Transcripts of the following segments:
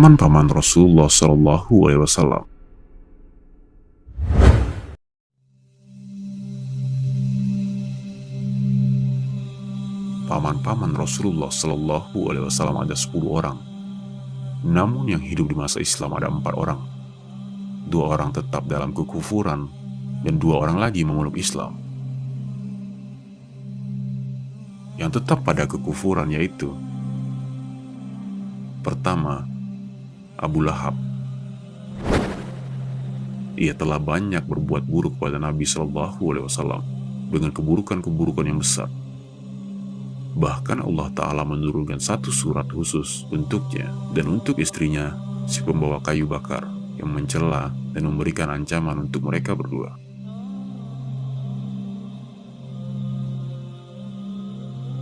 paman-paman Rasulullah SAW. Paman-paman Rasulullah SAW ada 10 orang. Namun yang hidup di masa Islam ada 4 orang. 2 orang tetap dalam kekufuran dan 2 orang lagi memeluk Islam. Yang tetap pada kekufuran yaitu: pertama, Abu Lahab. Ia telah banyak berbuat buruk pada Nabi SAW dengan keburukan-keburukan yang besar. Bahkan Allah Ta'ala menurunkan satu surat khusus untuknya dan untuk istrinya, si pembawa kayu bakar, yang mencela dan memberikan ancaman untuk mereka berdua.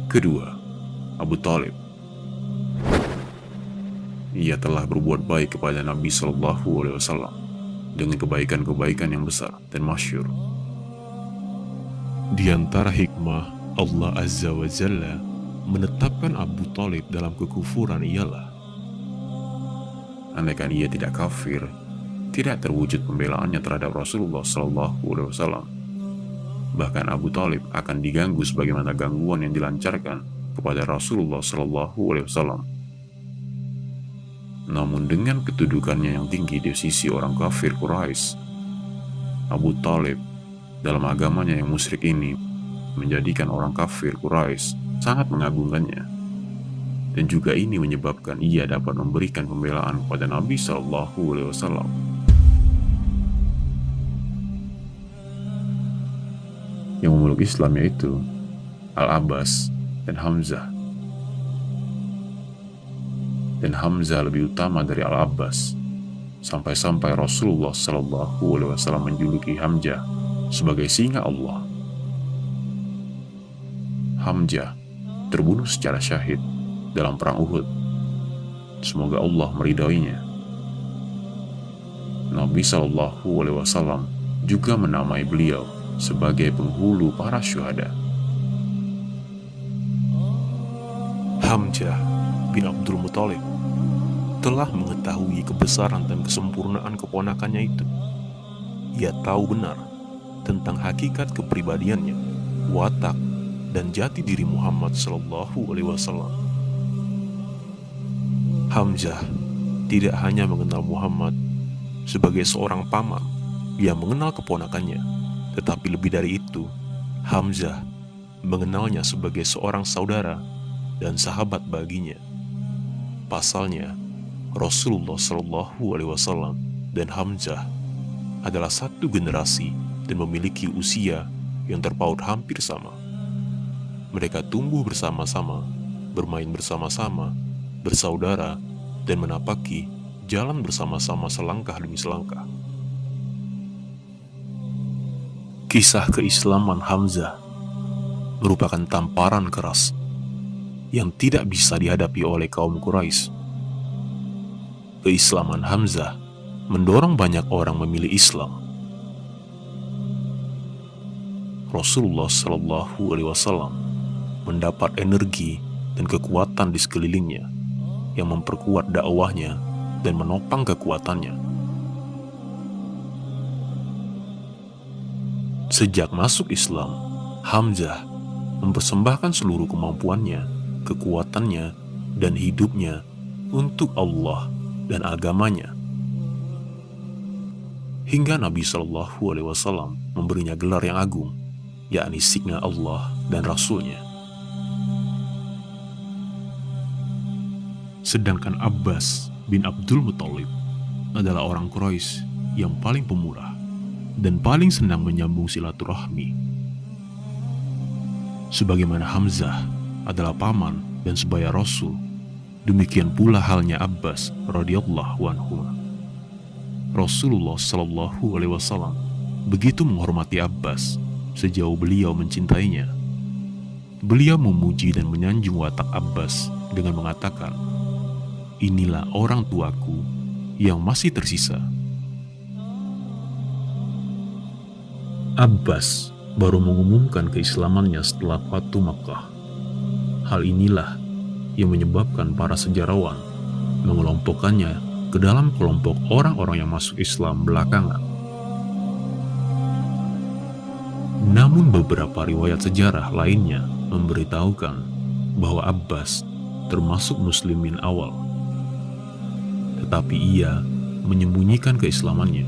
Kedua, Abu Thalib. Ia telah berbuat baik kepada Nabi SAW dengan kebaikan-kebaikan yang besar dan masyhur. Di antara hikmah Allah Azza wa Jalla menetapkan Abu Thalib dalam kekufuran ialah, andaikan ia tidak kafir, tidak terwujud pembelaannya terhadap Rasulullah SAW. Bahkan Abu Thalib akan diganggu sebagaimana gangguan yang dilancarkan kepada Rasulullah SAW. Namun dengan kedudukannya yang tinggi di sisi orang kafir Quraisy, Abu Thalib dalam agamanya yang musyrik ini menjadikan orang kafir Quraisy sangat mengagungkannya. Dan juga ini menyebabkan ia dapat memberikan pembelaan kepada Nabi SAW. Yang memeluk Islam yaitu Al-Abbas dan Hamzah. Dan Hamzah lebih utama dari Al-Abbas, sampai-sampai Rasulullah SAW menjuluki Hamzah sebagai singa Allah. Hamzah terbunuh secara syahid dalam perang Uhud. Semoga Allah meridainya. Nabi SAW juga menamai beliau sebagai penghulu para syuhada. Hamzah bin Abdul Muthalib telah mengetahui kebesaran dan kesempurnaan keponakannya itu. Ia tahu benar tentang hakikat kepribadiannya, watak, dan jati diri Muhammad SAW. Hamzah tidak hanya mengenal Muhammad sebagai seorang paman yang mengenal keponakannya, tetapi lebih dari itu, Hamzah mengenalnya sebagai seorang saudara dan sahabat baginya. Pasalnya, Rasulullah SAW dan Hamzah adalah satu generasi dan memiliki usia yang terpaut hampir sama. Mereka tumbuh bersama-sama, bermain bersama-sama, bersaudara, dan menapaki jalan bersama-sama selangkah demi selangkah. Kisah keislaman Hamzah merupakan tamparan keras yang tidak bisa dihadapi oleh kaum Quraisy. Keislaman Hamzah mendorong banyak orang memilih Islam. Rasulullah SAW mendapat energi dan kekuatan di sekelilingnya yang memperkuat dakwahnya dan menopang kekuatannya. Sejak masuk Islam, Hamzah mempersembahkan seluruh kemampuannya, kekuatannya, dan hidupnya untuk Allah dan agamanya. Hingga Nabi SAW memberinya gelar yang agung, yakni Signa Allah dan Rasulnya. Sedangkan Abbas bin Abdul Muthalib adalah orang Quraisy yang paling pemurah dan paling senang menyambung silaturahmi. Sebagaimana Hamzah adalah paman dan sebaya Rasul, demikian pula halnya Abbas radhiyallahu anhu. Rasulullah SAW begitu menghormati Abbas sejauh beliau mencintainya. Beliau memuji dan menyanjung watak Abbas dengan mengatakan, "Inilah orang tuaku yang masih tersisa." Abbas baru mengumumkan keislamannya setelah Fatu Makkah. Hal inilah yang menyebabkan para sejarawan mengelompokkannya ke dalam kelompok orang-orang yang masuk Islam belakangan. Namun beberapa riwayat sejarah lainnya memberitahukan bahwa Abbas termasuk muslimin awal, tetapi ia menyembunyikan keislamannya.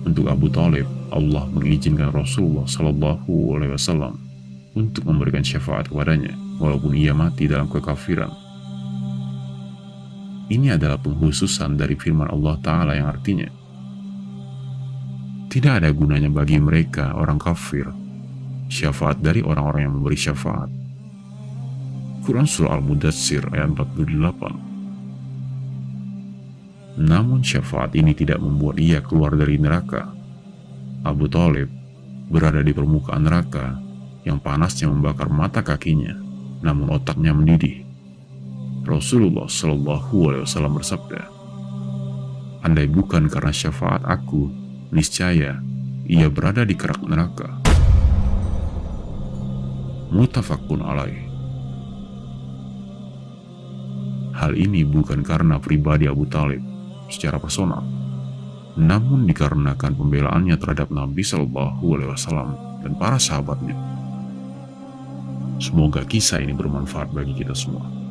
Untuk Abu Thalib, Allah mengizinkan Rasulullah SAW untuk memberikan syafaat kepadanya, walaupun ia mati dalam kekafiran. Ini adalah pengkhususan dari firman Allah Ta'ala yang artinya, tidak ada gunanya bagi mereka orang kafir syafaat dari orang-orang yang memberi syafaat. Quran Surah Al-Mudaththir ayat 48. Namun syafaat ini tidak membuat ia keluar dari neraka. Abu Thalib berada di permukaan neraka yang panasnya membakar mata kakinya, namun otaknya mendidih. Rasulullah SAW bersabda, andai bukan karena syafaat aku, niscaya ia berada di kerak neraka. Muttafaqun alaih. Hal ini bukan karena pribadi Abu Thalib secara personal, namun dikarenakan pembelaannya terhadap Nabi SAW dan para sahabatnya. Semoga kisah ini bermanfaat bagi kita semua.